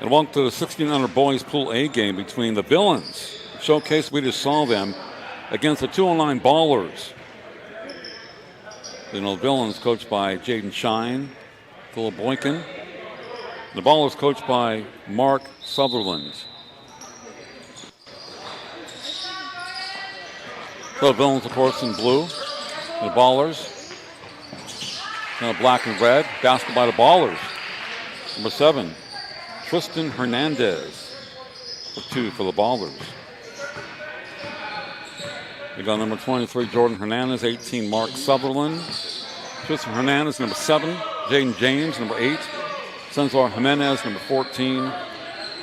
And welcome to the 1600 boys Pool A game between the Villains. Showcase, we just saw them against the 209 Ballerz. The Villains coached by Jaden Shine, Philip Boykin. The Ballerz coached by Mark Sutherland. So the Villains, of course, in blue. The Ballerz, kind of black and red. Basket by the Ballerz. Number 7, Tristan Hernandez, for 2 for the Ballerz. We got number 23, Jordan Hernandez, 18, Mark Sutherland. Tristan Hernandez, number 7. Jaden James, number 8. Cesar Jimenez, number 14.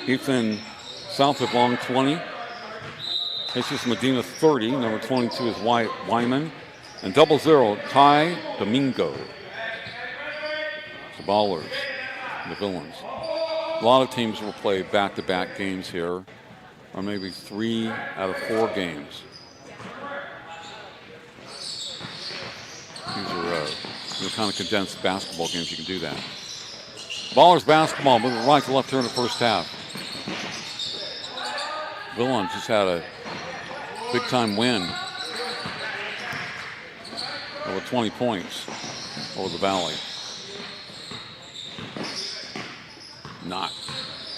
Ethan Southwell, 20. Jesus Medina, 30. Number 22 is Wyatt Wyman. And 00, Ty Domingo. The Ballerz, the Villains. A lot of teams will play back-to-back games here, or maybe 3 out of 4 games. the kind of condensed basketball games you can do that. Ballerz basketball moving right to left here in the first half. Ballerz just had a big-time win over 20 points over the Valley. Not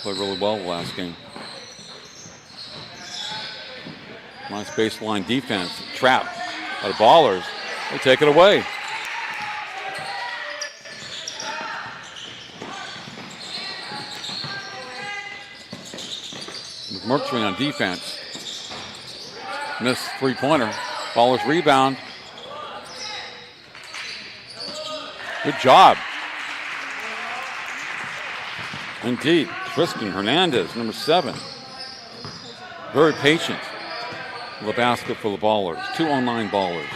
played really well the last game. Nice baseline defense. Trap by the Ballerz. They take it away. McMurtry on defense. Missed three-pointer. Ballerz rebound. Good job. Indeed. Tristan Hernandez, number 7. Very patient. The basket for the Ballerz. 2-on-9 Ballerz.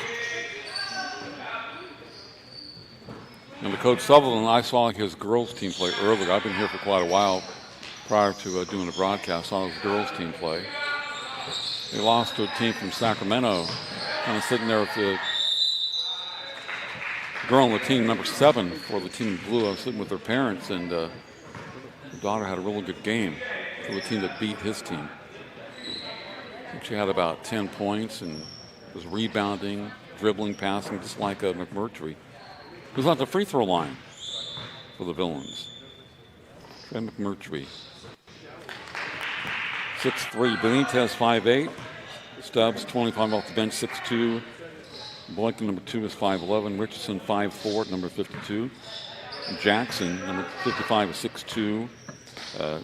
And the Coach Sutherland, I saw his girls team play earlier. I've been here for quite a while prior to doing the broadcast. I saw his girls team play. They lost to a team from Sacramento. Kind of sitting there with the girl on the team, number 7, for the team in blue. I was sitting with their parents, and the daughter had a really good game for the team that beat his team. She had about 10 points and was rebounding, dribbling, passing, just like McMurtry, who's on the free throw line for the Villains. Trey McMurtry. 6'3". Benitez, 5'8". Stubbs, 25 off the bench, 6'2". Boykin, number 2, is 5'11". Richardson, 5'4", number 52. Jackson, number 55, is 6'2".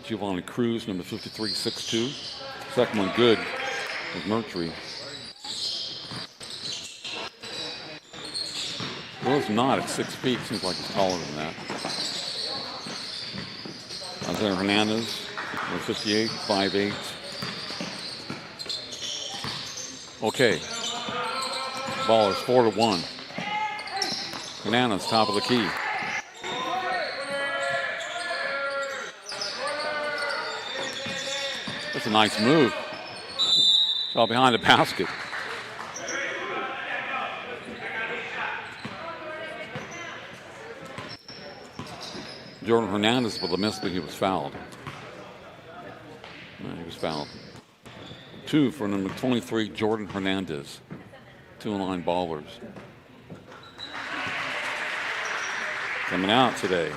Giovanni Cruz, number 53, 6'2". Second one good. McMurtry. Well, it's not at 6 feet. Seems like he's taller than that. Isaiah Hernandez, number 58, 5'8". Okay. Ballerz 4-1. Hernandez, top of the key. That's a nice move. All behind the basket. Jordan Hernandez with a miss, but he was fouled. He was fouled. 2 for number 23, Jordan Hernandez. 2-on-9 Ballerz. Coming out today.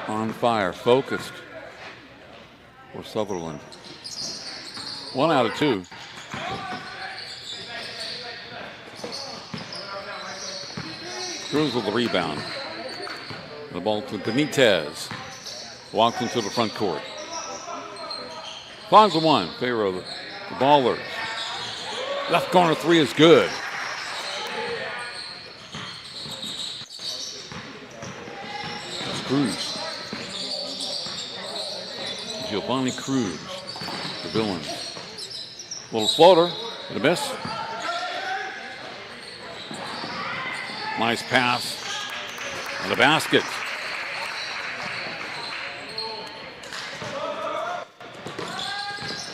On fire, focused for Sutherland. 1 out of 2. Cruz with the rebound. The ball to Benitez. Walks into the front court. 5-1. Favor of the Ballerz. Left corner 3 is good. That's Cruz. Giovanni Cruz. The Villains. Little floater, and a miss. Nice pass. And the basket.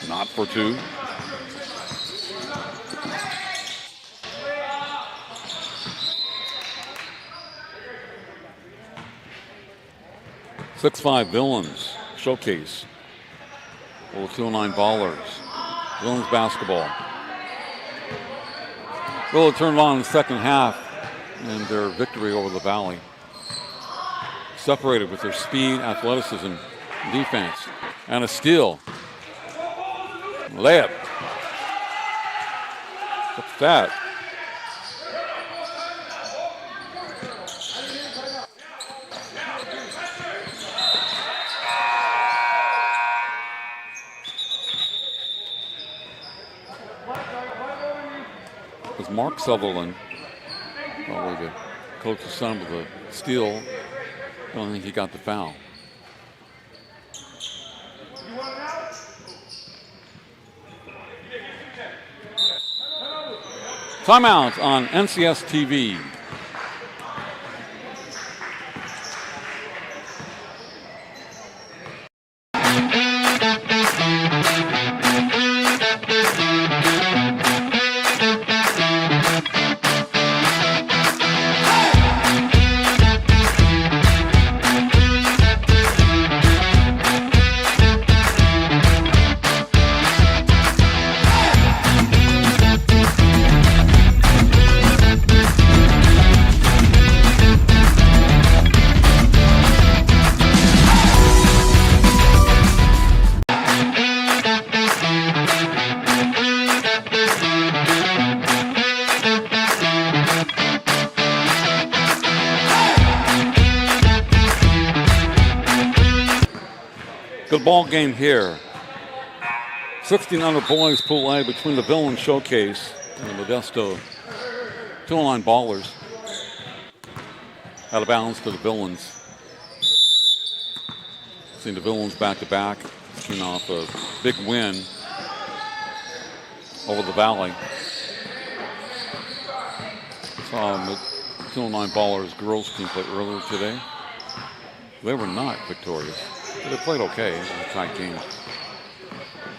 Not for 2. Six-5 Villains showcase. Well, 2-9 Ballerz. Villains basketball. Really turned on in the second half and their victory over the Valley. Separated with their speed, athleticism, defense, and a steal. Layup. What's that? Mark Sutherland, probably the coach's son with a steal. I don't think he got the foul. Timeout on NCS TV. Good ball game here. 1600 boys pool A between the Villain Showcase and the Modesto 209 Ballers. Out of bounds to the Villains. Seeing the Villains back-to-back. Coming off a big win over the Valley. Saw the 209 Ballers girls team play earlier today. They were not victorious. But they played okay. It was a tight game.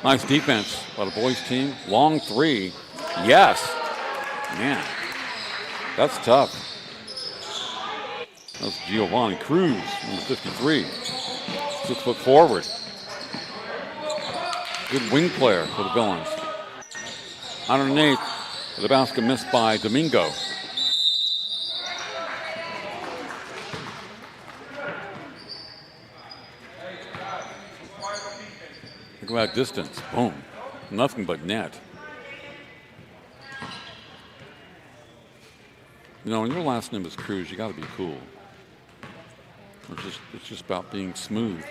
Nice defense by the boys team. Long three. Yes. Man, that's tough. That's Giovanni Cruz, number 53. 6 foot forward. Good wing player for the Villains. Underneath, the basket missed by Domingo. Look at that distance. Boom. Nothing but net. You know, when your last name is Cruz, you got to be cool. It's just about being smooth.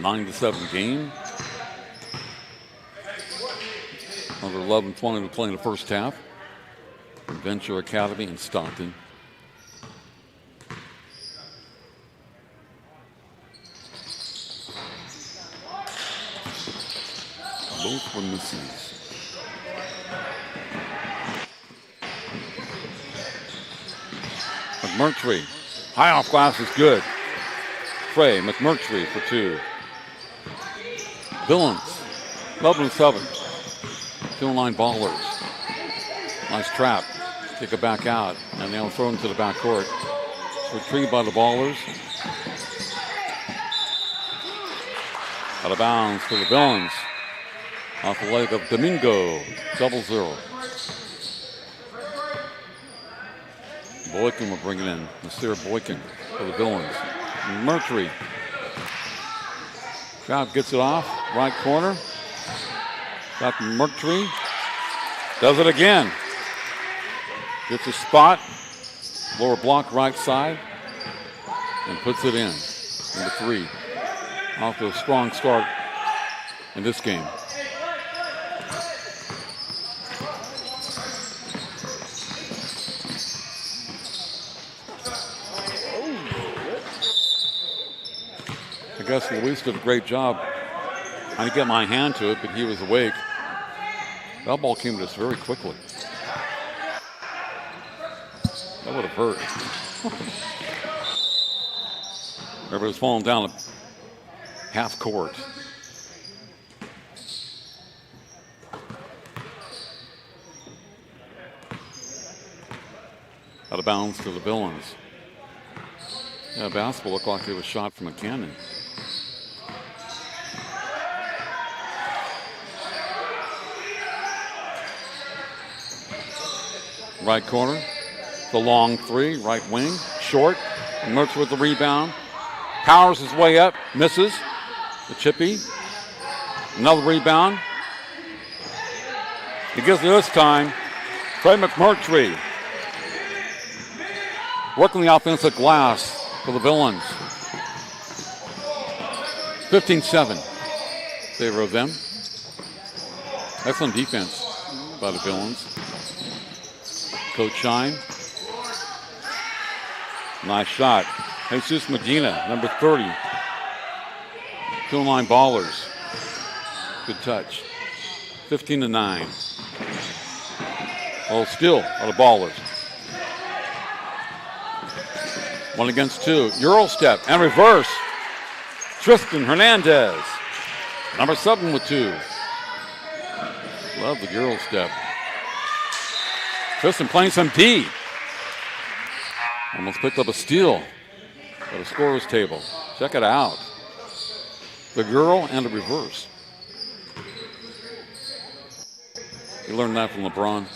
Nine to 7 game. Under 11:20 to play in the first half. Venture Academy in Stockton. Both were misses. McMurtry. High off glass is good. Trey McMurtry for 2. Villains. 11-7. 209 Ballers. Nice trap. Kick it back out. And they'll throw into the backcourt. Retrieved by the Ballers. Out of bounds to the Villains. Off the leg of Domingo. 0-0. Boykin will bring it in. Nasir Boykin for the Villains. Mercury. Crowd gets it off. Right corner. Got Mercury. Does it again. Gets a spot. Lower block right side. And puts it in. Number 3. Off to a strong start in this game. I guess Luis did a great job. I didn't get my hand to it, but he was awake. That ball came to us very quickly. That would have hurt. Everybody's falling down at half court. Out of bounds to the Villains. Yeah, basketball looked like it was shot from a cannon. Right corner, the long 3, right wing, short. Mertz with the rebound. Powers his way up, misses. The chippy. Another rebound. He gets it this time. Trey McMurtry. Working the offensive glass for the Villains. 15-7. Favor of them. Excellent defense by the Villains. Coach Shine. Nice shot. Jesus Medina, number 30. 209 Ballers. Good touch. 15-9. Oh, still out of Ballers. 1 against 2. Euro step and reverse. Tristan Hernandez. Number 7 with 2. Love the Euro step. Tristan playing some D. Almost picked up a steal at a scorer's table. Check it out. The girl and the reverse. You learned that from LeBron.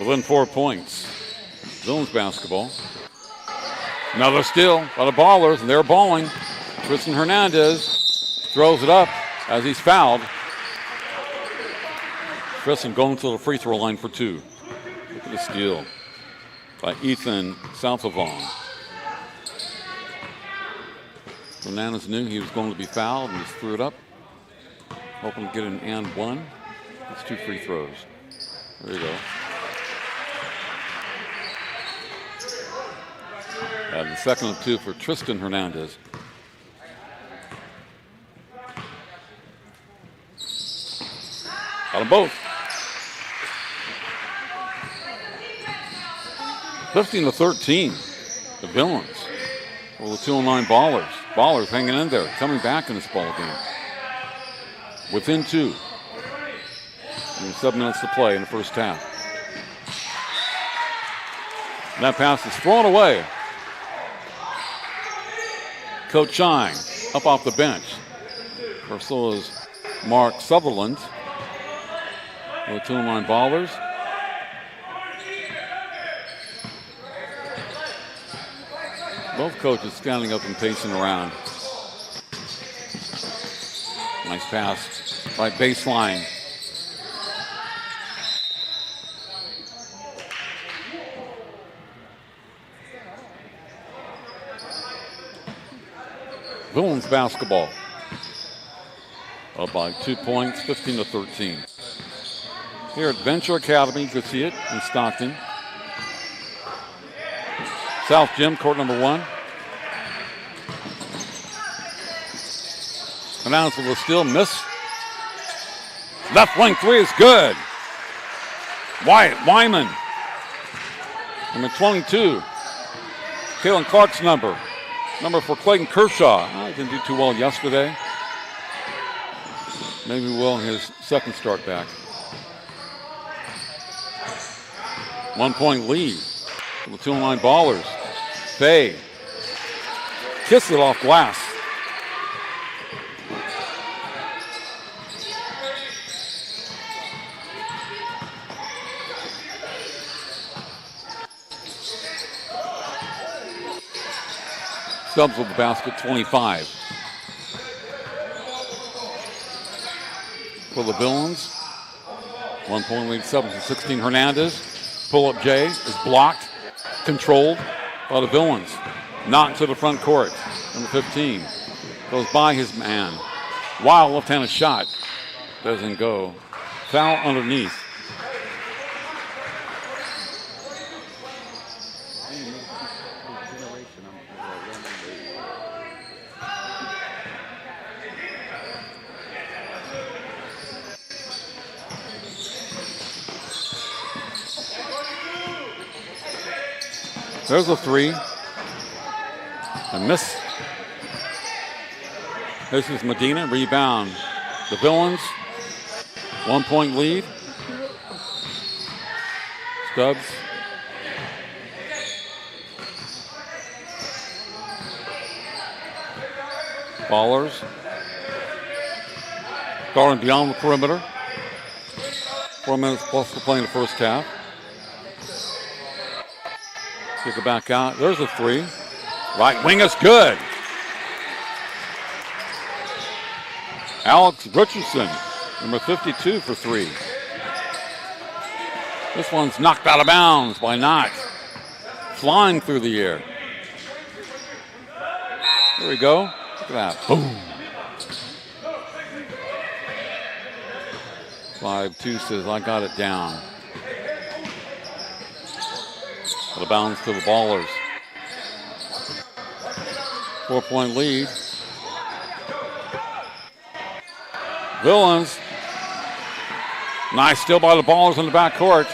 Within 4 points. Villains basketball. Another steal by the Ballers, and they're balling. Tristan Hernandez throws it up as he's fouled. Tristan going to the free throw line for 2. Look at the steal by Ethan Southavon. Hernandez knew he was going to be fouled and just threw it up, hoping to get an and one. It's 2 free throws. There you go. And the second of 2 for Tristan Hernandez. Got them both. 15-13. The Villains. Well, the 209 Ballerz. Ballerz hanging in there, coming back in this ball game. Within 2. And 7 minutes to play in the first half. And that pass is thrown away. Coach Shine up off the bench. Or so is Mark Sutherland. The 209 Ballerz. Both coaches standing up and pacing around. Nice pass by baseline. Villains basketball. Up by 2 points, 15-13. Here at Venture Academy, you can see it in Stockton. South Gym, court number 1. Hernandez with a steal, miss. Left wing 3 is good. Wyman, number 22. Kalen Clark's number for Clayton Kershaw. Oh, he didn't do too well yesterday. Maybe he will in his second start back. 1 point lead for the 209 Ballerz. Fay kissed it off glass. Stubbs with the basket, 25. For the Villains, 1 point lead, 7-16. Hernandez, pull-up J is blocked, controlled by the Villains. Not to the front court. Number 15 goes by his man. Wild left-handed shot. Doesn't go. Foul underneath. There's a 3. A miss. This is Medina. Rebound. The Villains. 1 point lead. Stubbs. Ballerz. Guarding beyond the perimeter. 4 minutes plus to play in the first half. Kick it back out. There's a 3. Right wing is good. Alex Richardson, number 52 for 3. This one's knocked out of bounds by Knott. Flying through the air. There we go. Look at that. Boom. 5-2 says, I got it down. Out of bounds to the Ballerz. 4 point lead. Villains. Nice steal by the Ballerz in the backcourt.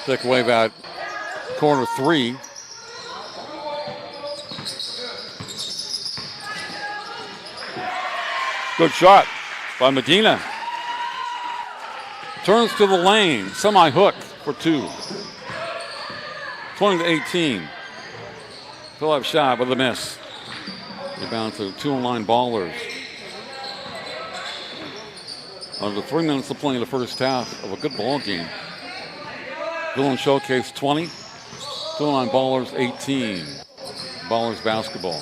Take away that corner 3. Good shot by Medina. Turns to the lane. Semi-hook for 2. 20-18. Pull-up shot with a miss. Rebound to 209 Ballerz. Under 3 minutes to play in the first half of a good ball game. Villains showcase 20. 209 Ballerz 18. Ballerz basketball.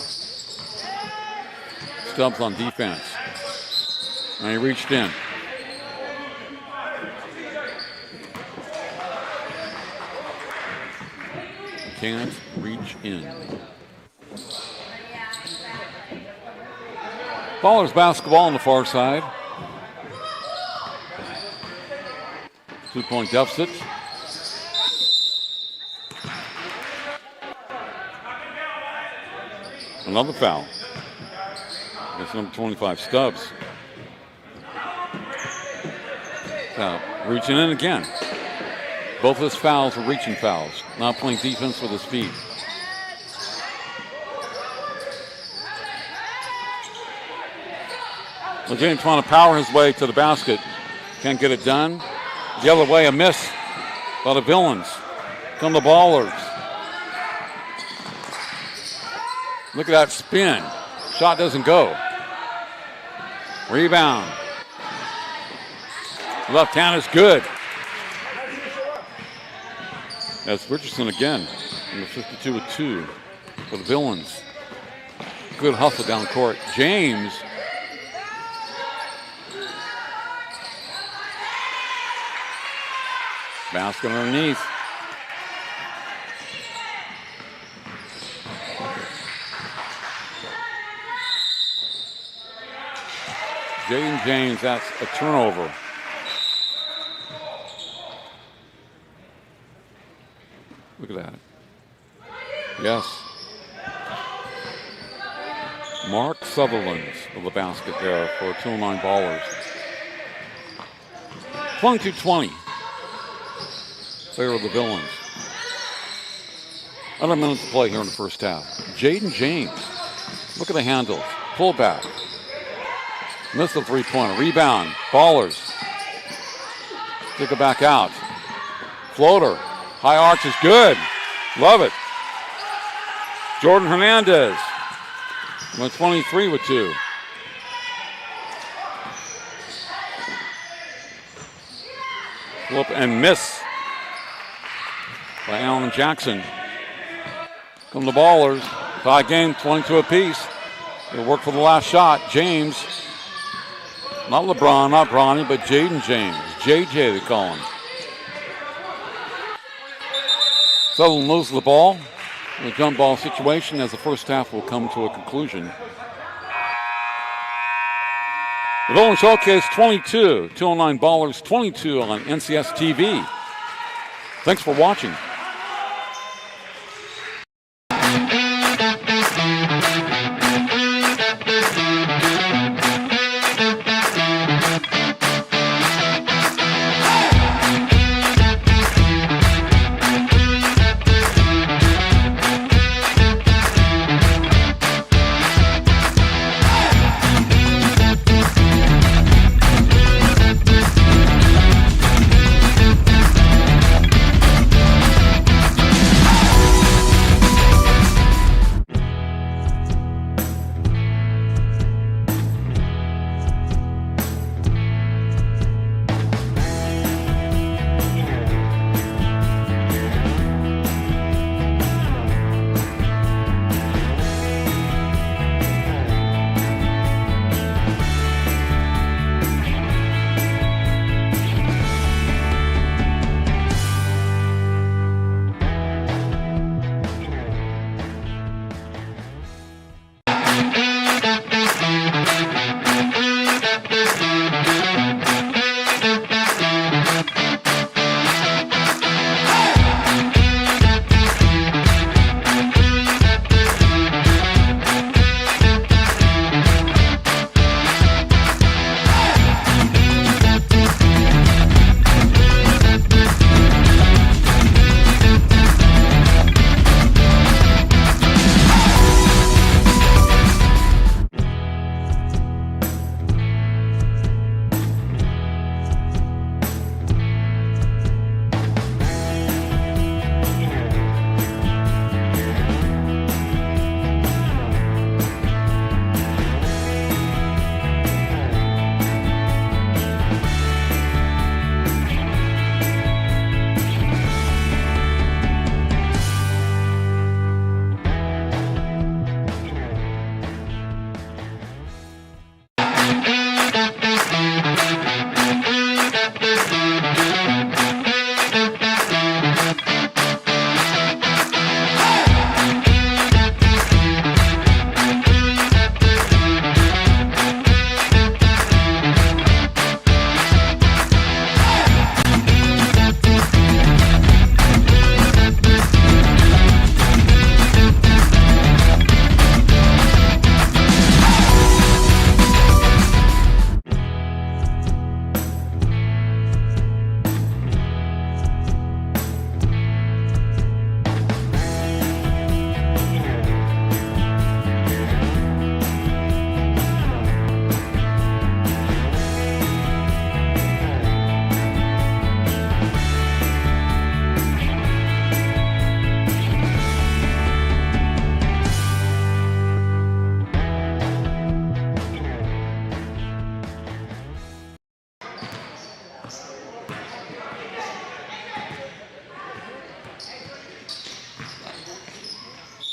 Stubbs on defense. And he reached in. Can't reach in. Ballerz basketball on the far side. 2-point deficit. Another foul. That's number 25, Stubbs. Now, reaching in again. Both his fouls are reaching fouls, not playing defense with his feet. Well, James trying to power his way to the basket. Can't get it done. The other way, a miss by the Villains. Come the Ballerz. Look at that spin. Shot doesn't go. Rebound. Left hand is good. That's Richardson again. Number 52 with 2 for the Villains. Good hustle down court. James. Basket underneath. Jaden James, that's a turnover. Look at that. Yes. Mark Sutherland of the basket there for 209 Ballerz. 22-20. Favor of the Villains. Under a minute to play here in the first half. Jaden James. Look at the handles. Pull back. Missed the three-pointer. Rebound. Ballerz. Kick it back out. Floater. High arch is good. Love it. Jordan Hernandez. Went 23 with 2. Flip and miss by Allen Jackson. Come the Ballerz. Tie game, 22 apiece. They'll work for the last shot. James. Not LeBron, not Bronny, but Jaden James. JJ, they call him. Sutherland loses the ball in a jump ball situation as the first half will come to a conclusion. The Villains Showcase 22, 209 Ballerz 22 on NCS TV. Thanks for watching.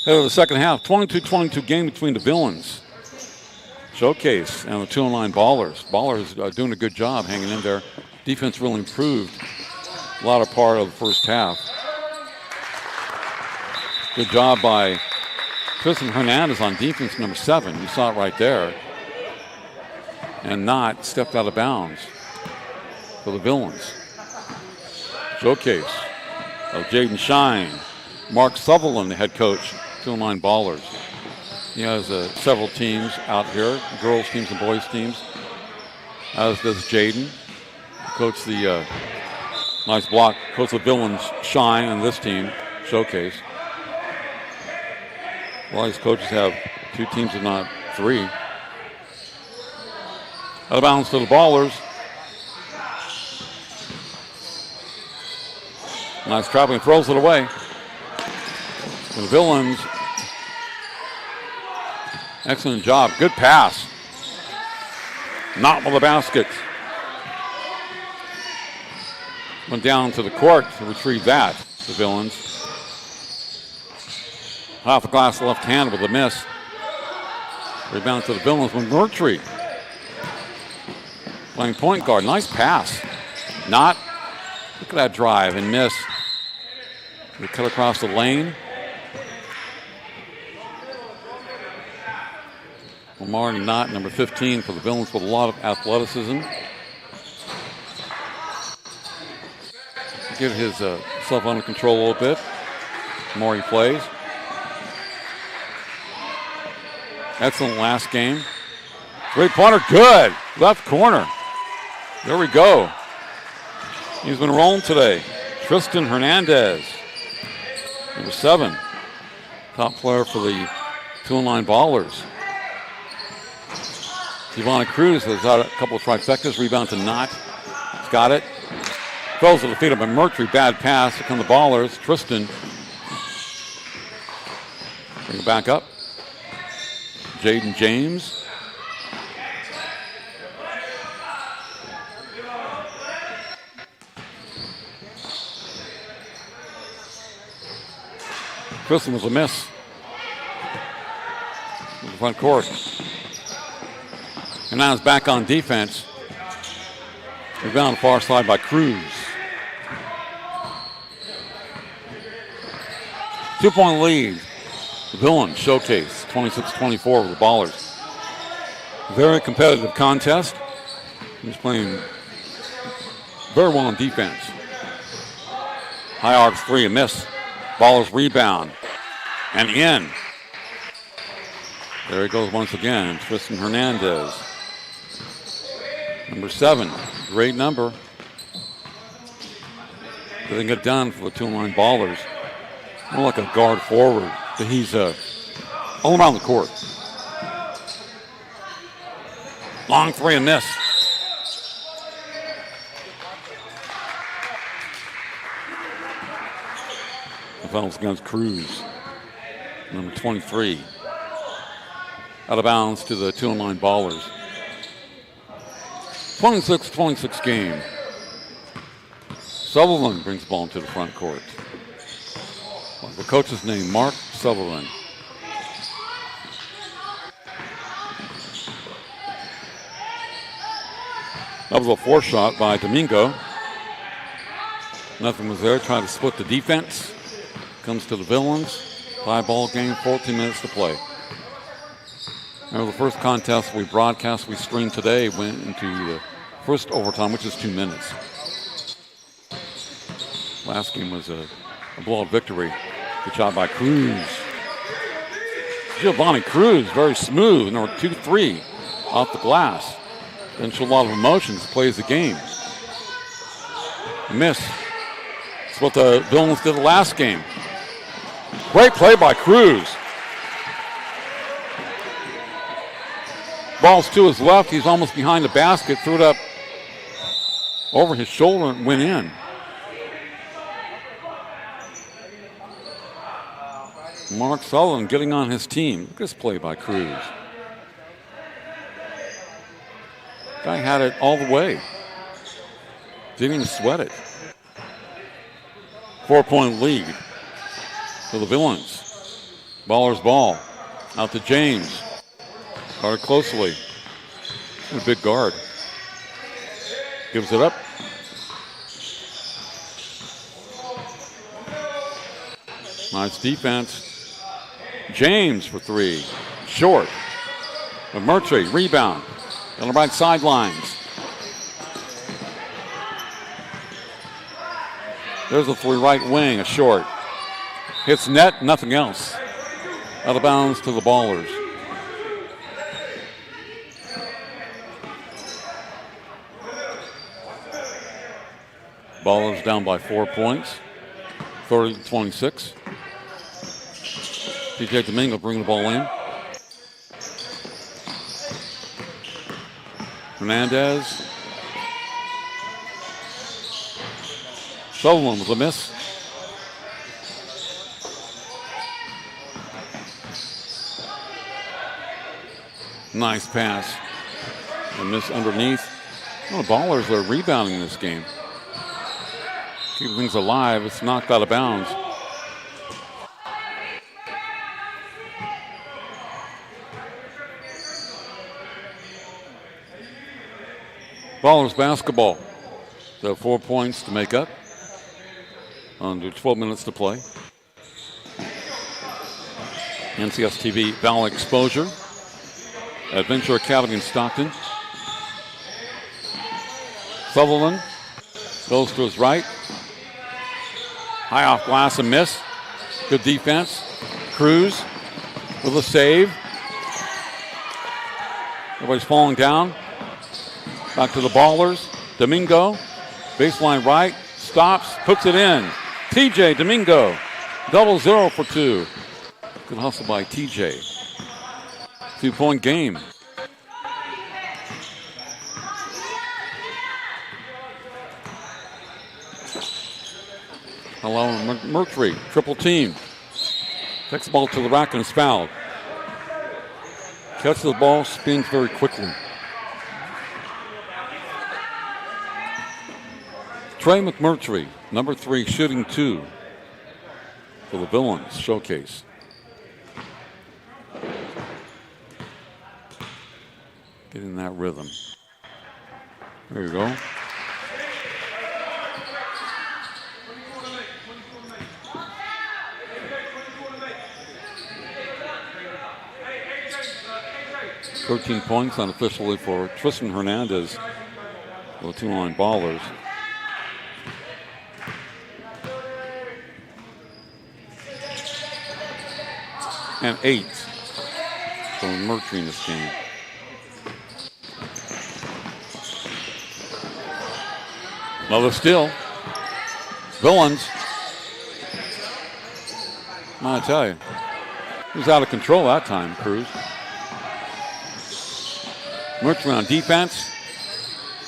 Head of the second half, 22-22 game between the Villains Showcase and the 209 Ballerz. Ballerz doing a good job hanging in there. Defense really improved a lot of part of the first half. Good job by Tristan Hernandez on defense, number 7. You saw it right there. And not stepped out of bounds for the Villains. Showcase of Jaden Shine. Mark Sutherland, the head coach, 209 Ballerz. He has several teams out here, girls teams and boys teams, as does Jaden. Coach the nice block, coach the Villains Shine and this team, Showcase. A lot of these coaches have 2 teams if not 3. Out of bounds to the Ballerz. Nice traveling, throws it away. The Villains, excellent job, good pass. Not with the basket. Went down to the court to retrieve that, the Villains. Off the glass left hand with a miss. Rebound to the Villains with Murtry. Playing point guard, nice pass. Not, look at that drive and miss. They cut across the lane. Lamar Knott, number 15 for the Villains with a lot of athleticism. Get his self under control a little bit. The more he plays. Excellent last game. Three-pointer, good. Left corner. There we go. He's been rolling today. Tristan Hernandez, number 7. Top player for the 209 Ballerz. Ivana Cruz has had a couple of trifectas. Rebound to Knott. He's got it. Throws to the feet of a Murtry. Bad pass. Here come the Ballerz. Tristan. Bring it back up. Jaden James. Tristan was a miss. In the front court. And now it's back on defense. Rebound on the far side by Cruz. 2-point lead. The Villains Showcase, 26-24 with the Ballerz. Very competitive contest. He's playing very well on defense. High arcs 3, a miss. Ballerz rebound. And in. There he goes once again. Tristan Hernandez. Number 7, great number. Doesn't get done for the 209 Ballerz. More like a guard forward, but he's all around the court. Long 3 and miss. The finals against Cruz, number 23. Out of bounds to the 209 Ballerz. 26-26 game. Sutherland brings the ball into the front court. The coach's name, Mark Sutherland. That was a 4 shot by Domingo. Nothing was there. Trying to split the defense. Comes to the Villains. 5-ball game, 14 minutes to play. Now, the first contest we broadcast, we streamed today, went into the first overtime, which is 2 minutes. Last game was a blowout victory. Good job by Cruz. Giovanni Cruz, very smooth. Number 2-3 off the glass. Doesn't show a lot of emotions, plays the game. Miss. That's what the Villains did the last game. Great play by Cruz. Ball's to his left. He's almost behind the basket. Threw it up over his shoulder and went in. Mark Sullivan getting on his team. Look at this play by Cruz. Guy had it all the way. Didn't even sweat it. 4-point lead for the Villains. Ballerz ball. Out to James. Guarded closely. A big guard. Gives it up. Nice defense. James for three. Short. McMurtry, rebound. On the right sidelines. There's a three right wing, a short. Hits net, nothing else. Out of bounds to the Ballerz. Ballerz down by 4 points. 30-26. TJ Domingo bring the ball in. Hernandez. Sutherland with a miss. Nice pass. A miss underneath. Well, the Ballerz are rebounding this game. Keeping things alive. It's knocked out of bounds. Ballerz basketball. They have 4 points to make up. Under 12 minutes to play. NCS TV Valley Exposure. Adventure Academy in Stockton. Sutherland goes to his right. High off glass, a miss. Good defense. Cruz with a save. Everybody's falling down. Back to the Ballerz. Domingo, baseline right, stops, puts it in. TJ Domingo, 0 for 2. Good hustle by TJ. 2-point game. Hello, Mercury, triple team. Takes the ball to the rack and is fouled. Catches the ball, spins very quickly. Trey McMurtry, number 3, shooting 2 for the Villains showcase. Get in that rhythm. There you go. "13 points unofficially for Tristan Hernandez, the two-line Ballerz. And 8 for Mercury in this game. Another steal. Villains. I tell you, he was out of control that time, Cruz. Mercury on defense.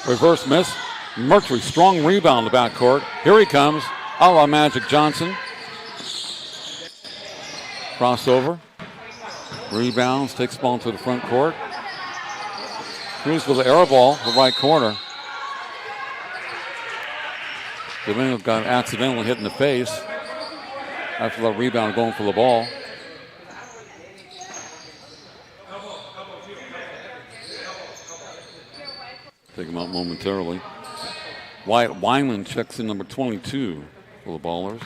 Reverse miss. Mercury, strong rebound in the backcourt. Here he comes, a la Magic Johnson. Crossover. Rebounds, takes the ball to the front court. Cruz with the air ball, the right corner. Domingo got accidentally hit in the face after the rebound going for the ball. Take him out momentarily. Wyatt Wyman checks in, number 22 for the Ballerz.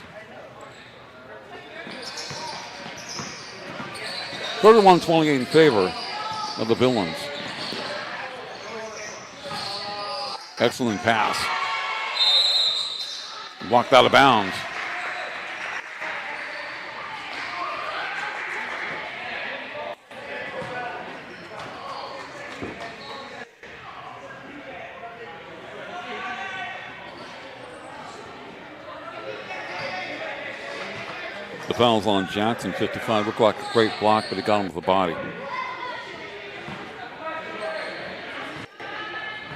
31-28 in favor of the Villains. Excellent pass. Walked out of bounds. The foul's on Jackson, 55. Looked like a great block, but he got him with the body.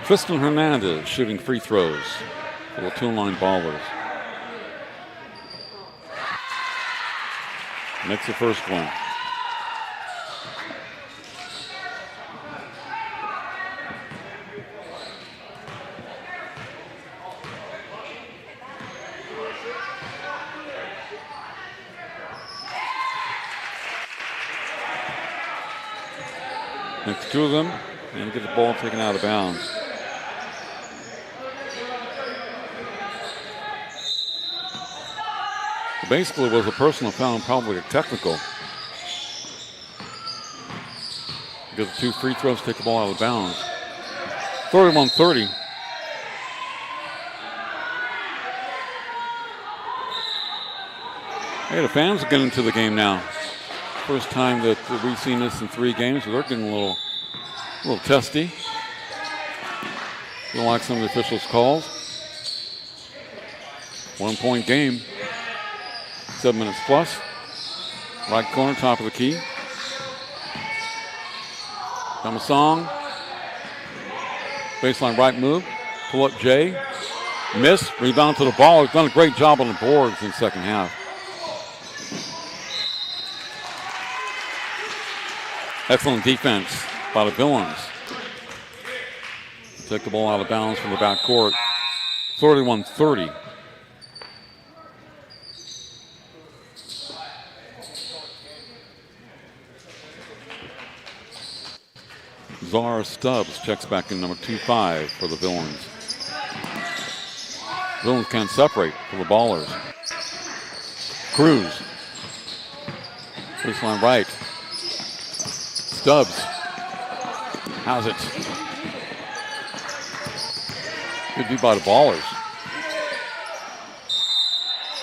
Tristan Hernandez shooting free throws for the two-line Ballerz. Makes the first one. Makes two of them and get the ball taken out of bounds. Basically, it was a personal foul and probably a technical. Because the two free throws take the ball out of bounds. 31-30. Hey, the fans are getting into the game now. First time that we've seen this in 3 games, so they're getting a little testy. Don't like some of the officials' calls. 1-point game. 7 minutes plus. Right corner, top of the key. Kamasong. Baseline right move. Pull up Jay. Miss. Rebound to the ball. He's done a great job on the boards in the second half. Excellent defense by the Ballerz. Take the ball out of bounds from the backcourt. 31-30. Zara Stubbs checks back in number 2-5 for the Ballerz. Ballerz can't separate for the Ballerz. Cruz. Baseline right. Stubbs has it. Good D by the Ballerz.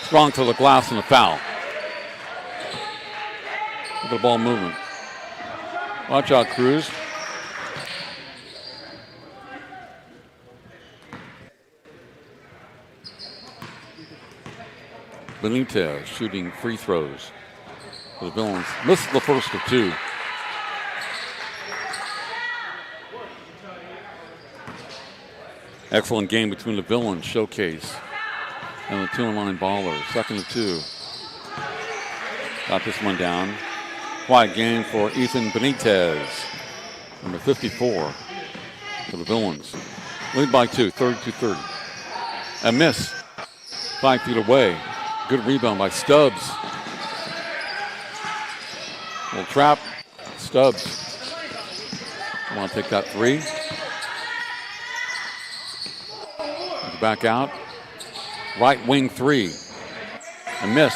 Strong to the glass and a foul. Look at the ball movement. Watch out, Cruz. Benitez shooting free throws for the Ballerz. Missed the first of 2. Excellent game between the Ballerz Showcase and the 2-line Ballerz. 2nd of 2. Got this one down. Quiet game for Ethan Benitez, number 54 for the Ballerz. Lead by 2, 32-30. A miss. 5 feet away. Good rebound by Stubbs. Little trap. Stubbs. Want to take that 3. Back out. Right wing 3. A miss.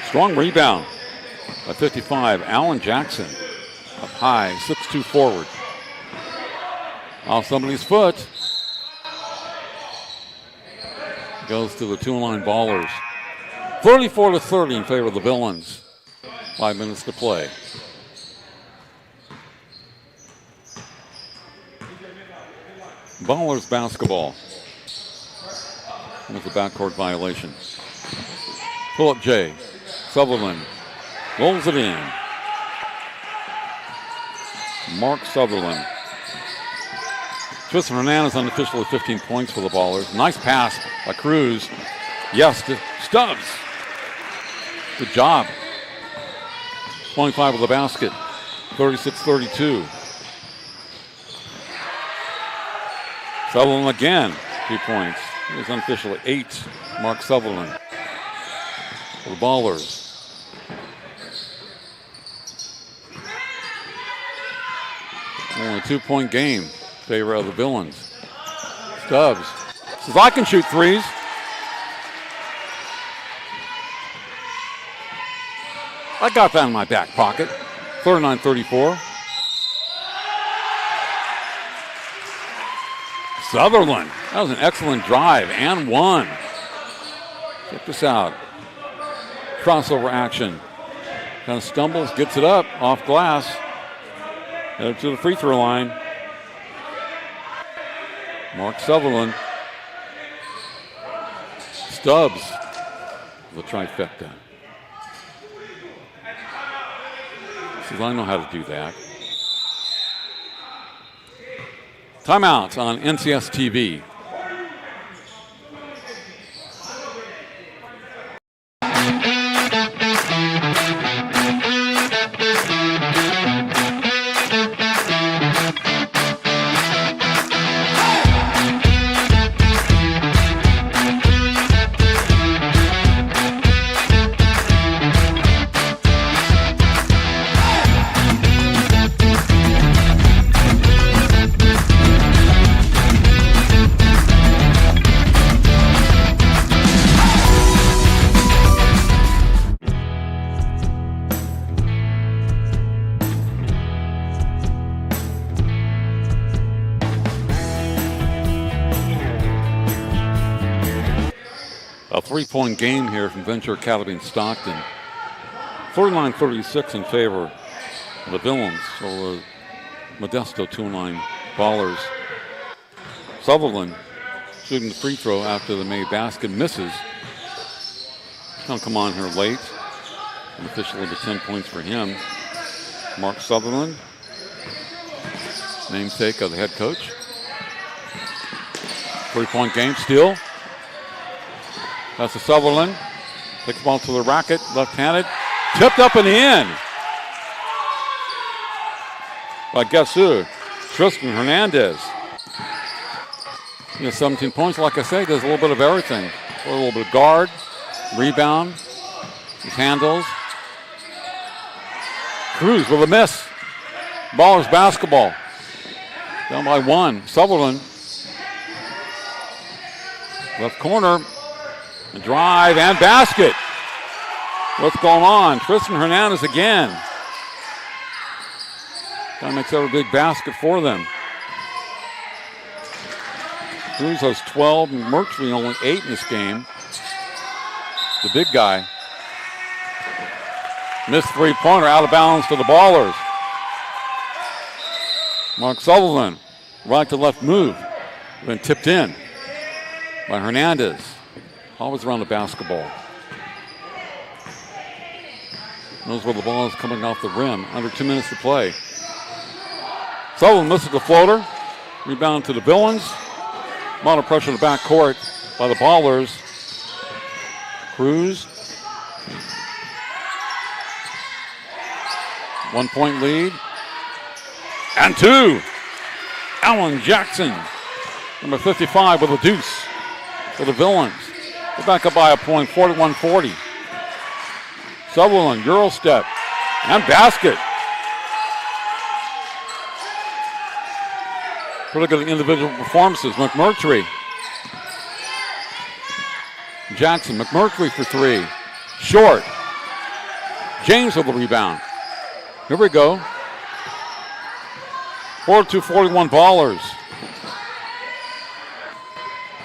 Strong rebound by 55. Allen Jackson up high, 6'2" forward. Off somebody's foot. Goes to the 2-line Ballerz. 34-30 in favor of the Ballerz. 5 minutes to play. Ballerz basketball. With the backcourt violation. Pull up Jay. Sutherland rolls it in. Mark Sutherland. Tristan Hernandez unofficially 15 points for the Ballerz. Nice pass by Cruz. Yes, to Stubbs. Good job. 25 with the basket. 36-32. Sutherland again, 2 points. He was unofficially 8. Mark Sutherland for the Ballerz. Only a 2-point game in favor of the Ballerz. Stubbs says, I can shoot threes. I got that in my back pocket. 39-34. Sutherland, that was an excellent drive and 1. Check this out. Crossover action. Kind of stumbles, gets it up off glass. Headed to the free throw line. Mark Sutherland. Stubbs, the trifecta. Says, I know how to do that. Timeout on NCS TV. A 3-point game here from Venture Academy in Stockton. 39-36 in favor of the Villains. So Modesto 2-9 Ballerz. Sutherland shooting the free throw after the made basket, misses. He'll come on here late. And officially the 10 points for him. Mark Sutherland, namesake of the head coach. 3-point game still. That's the Sutherland. Takes the ball to the racket, left-handed. Tipped up and in. By guess who? Tristan Hernandez. 17 points, like I say, does a little bit of everything. A little bit of guard, rebound, his handles. Cruz with a miss. Ballerz basketball. Down by 1. Sutherland. Left corner. A drive and basket. What's going on? Tristan Hernandez again. That makes every big basket for them. Cruz has 12, and Mercury only 8 in this game. The big guy. Missed 3-pointer, out of bounds to the Ballerz. Mark Sutherland, right to left move. Then tipped in by Hernandez. Always around the basketball. Knows where the ball is coming off the rim. Under 2 minutes to play. Sutherland misses the floater. Rebound to the Villains. A lot of pressure in the backcourt by the Ballerz. Cruz. 1-point lead. And 2. Alan Jackson, number 55 with a deuce for the Villains. They're back up by a point, 41-40. Sutherland, Euro step, and basket. Pretty good individual performances. McMurtry. Jackson, McMurtry for 3. Short. James with the rebound. Here we go. 42-41 Ballerz.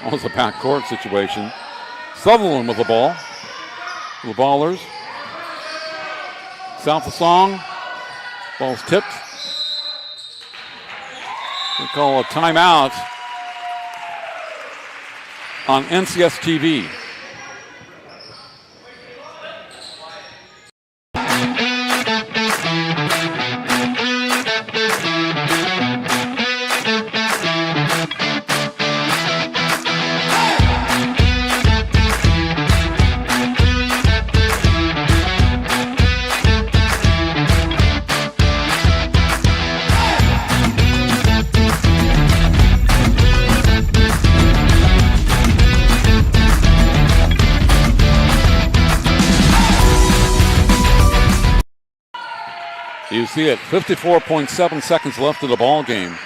Almost a backcourt situation. Sutherland with the ball. The Ballerz. South of Song. Ball's tipped. We call a timeout on NCS TV. You see it, 54.7 seconds left of the ball game.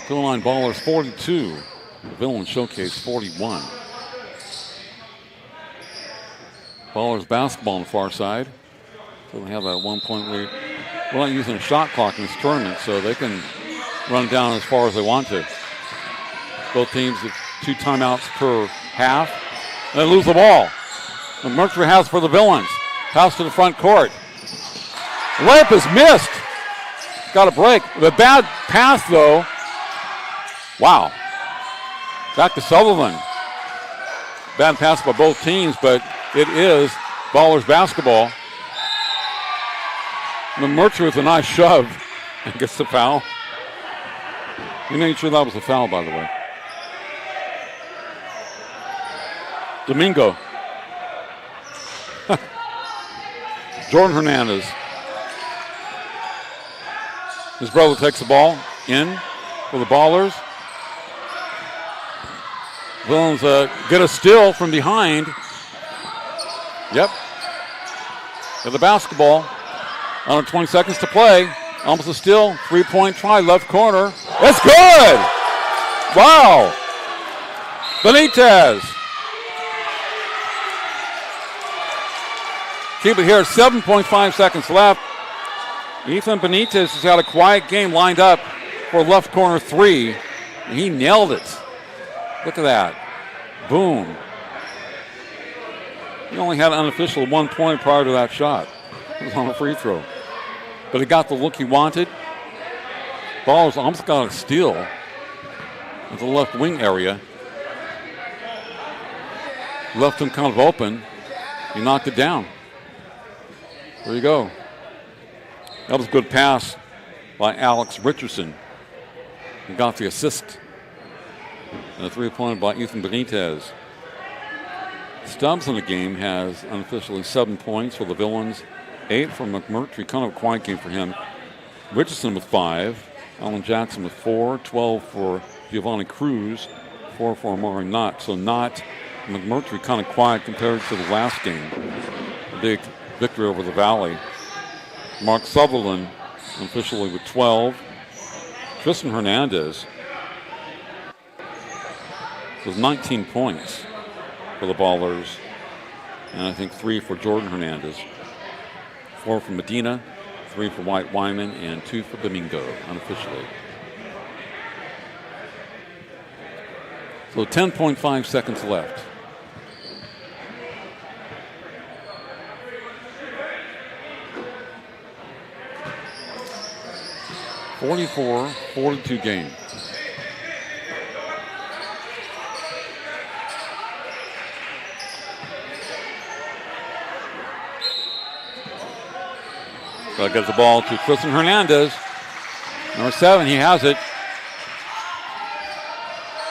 2-9 Ballerz 42. The Villains Showcase 41. Ballerz basketball on the far side. So they have that 1-point lead. We're not using a shot clock in this tournament, so they can run down as far as they want to. Both teams have 2 timeouts per half. And they lose the ball. And Mercury has for the Villains. Pass to the front court. Layup is missed. Got a break. The bad pass, though. Wow. Back to Sutherland. Bad pass by both teams, but it is Ballerz basketball. The Mercury with a nice shove and gets the foul. You made sure that was a foul, by the way. Domingo. Jordan Hernandez. His brother takes the ball in for the Ballerz. Villains get a steal from behind. Yep. Got the basketball. Under 20 seconds to play. Almost a steal. 3-point try. Left corner. It's good! Wow. Benitez. Keep it here. 7.5 seconds left. Ethan Benitez has got a quiet game lined up for left corner 3. And he nailed it. Look at that. Boom. He only had an unofficial 1 point prior to that shot. It was on a free throw. But he got the look he wanted. Ballerz almost got a steal at the left wing area. Left him kind of open. He knocked it down. There you go. That was a good pass by Alex Richardson. He got the assist. And a three-pointer by Ethan Benitez. Stubbs in the game has unofficially 7 points for the Villains, 8 for McMurtry. Kind of a quiet game for him. Richardson with 5. Alan Jackson with 4. 12 for Giovanni Cruz. 4 for Amari Knott. So Knott and McMurtry kind of quiet compared to the last game. A big victory over the Valley. Mark Sutherland officially with 12. Tristan Hernandez with 19 points for the Ballerz. And I think 3 for Jordan Hernandez. 4 for Medina, 3 for White Wyman, and 2 for Domingo unofficially. So 10.5 seconds left. .44-42 game. So gets the ball to Tristan Hernandez. Number 7, he has it.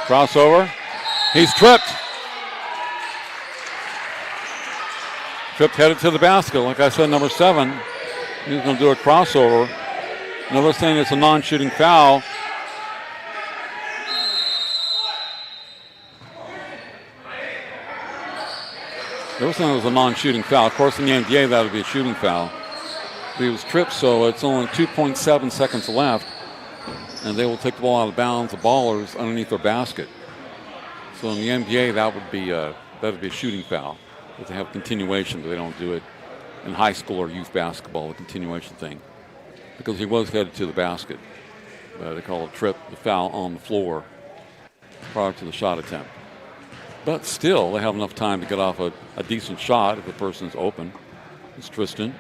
Crossover. He's tripped. Tripped, headed to the basket. Like I said, number 7, he's going to do a crossover. Another saying it's a non-shooting foul. They were saying it was a non-shooting foul. Of course, in the NBA, that would be a shooting foul. But he was tripped, so it's only 2.7 seconds left, and they will take the ball out of bounds. The Ballerz underneath their basket. So in the NBA, that would be a shooting foul. If they have continuation, but they don't do it in high school or youth basketball, the continuation thing, because he was headed to the basket. They call it a trip, the foul on the floor prior to the shot attempt. But still, they have enough time to get off a decent shot if the person's open. It's Tristan.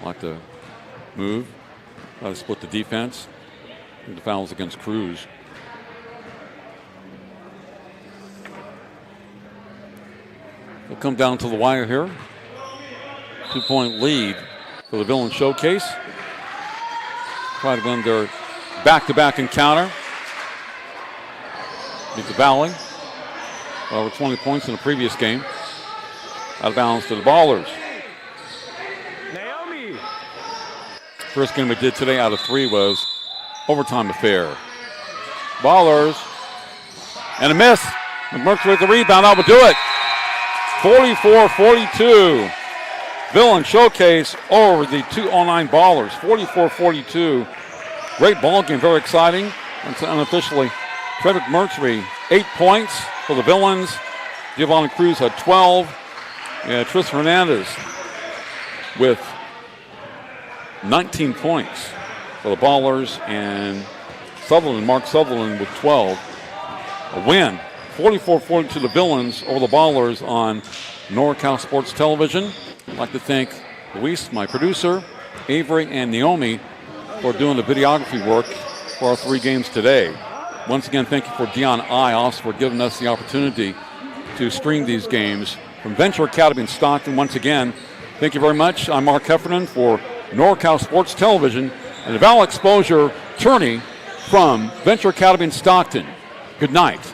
Like to move, try to split the defense. And the foul's against Cruz. They'll come down to the wire here. 2-point lead for the Villain Showcase. Try to win their back-to-back encounter. Beat the Valley. Over 20 points in the previous game. Out of bounds to the Ballerz. First game we did today out of 3 was overtime affair. Ballerz and a miss. McMurtry with the rebound. That would do it. 44-42. Villain Showcase over the 209 Ballerz. 44-42. Great ball game. Very exciting. And unofficially, Trevor McMurtry 8 points for the Villains. Giovanni Cruz had 12. And Tristan Hernandez with 19 points for the Ballerz, and Mark Sutherland with 12. A win, 44-42 the Villains over the Ballerz on NorCal Sports Television. I'd like to thank Luis, my producer, Avery, and Naomi for doing the videography work for our 3 games today. Once again, thank you for Dion Ios for giving us the opportunity to stream these games from Venture Academy in Stockton. Once again, thank you very much. I'm Mark Heffernan for NorCal Sports Television and the Valley Exposure tourney from Venture Academy in Stockton. Good night.